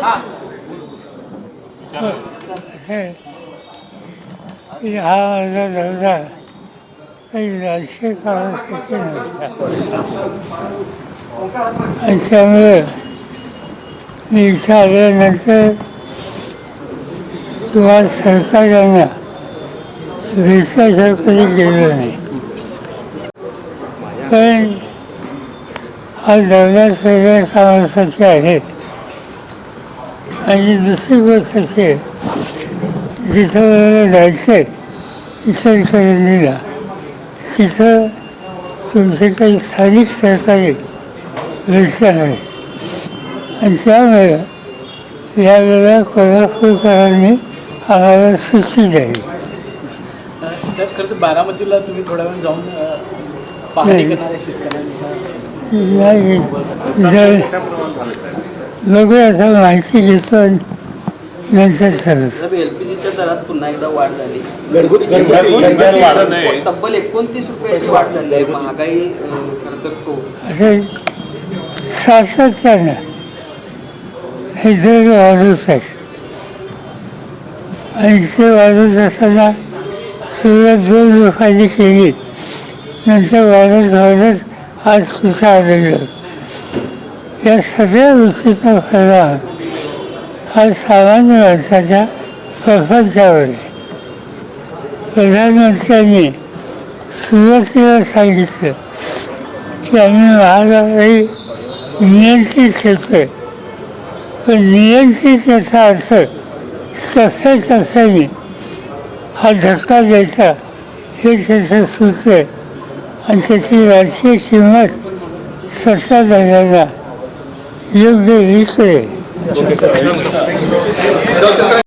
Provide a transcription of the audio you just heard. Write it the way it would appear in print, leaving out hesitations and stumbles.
हा माझा दौरा काही राजकीय कामासाठी नव्हता आणि त्यामुळे मी इथं आल्यानंतर किंवा सरकारला भेटल्याशिवाय कधी गेलो नाही. पण हा दौरा सगळ्या कामासाठी आहे. आणि दुसरी गोष्ट अशी आहे, जिथं मला जायचं आहे इचलकरंजीला, तिथं तुमचे काही स्थानिक सरकारी व्यवस्था नाहीत आणि त्यामुळे यावेळेला कोल्हापूरकरांनी आम्हाला सुट्टी द्यावी. खरं तर बारामतीला तुम्ही थोड्या वेळ जाऊन पाहणी करणार आहे शेतकऱ्यांच्या? नाही, जर बघूया आता माहिती घेतो नंतर ठरवतो. एलपीजीच्या दरात पुन्हा एकदा वाढ झाली. तब्बल 29 रुपयाची वाढ झाली आहे. महागाई खरं तर असे सातत्यानं हे दर वाढवत आहेत आणि ते वाढवत असताना सुरुवात 2 रुपयांनी केली, नंतर वाढत आज कुठं आलेलं. या सगळ्या गोष्टीचा परिणाम हा सामान्य माणसाच्या प्रपंचावर आहे. प्रधानमंत्र्यांनी सुरुवातीला सांगितलं की आम्ही महागाई नियंत्रित ठेवतोय, पण नियंत्रित याचा अर्थ टप्प्याटप्प्याने हा धक्का द्यायचा हे त्याचं सूत्र आहे आणि त्याची राजकीय किंमत सत्ताधाऱ्यांना योग्य विकते.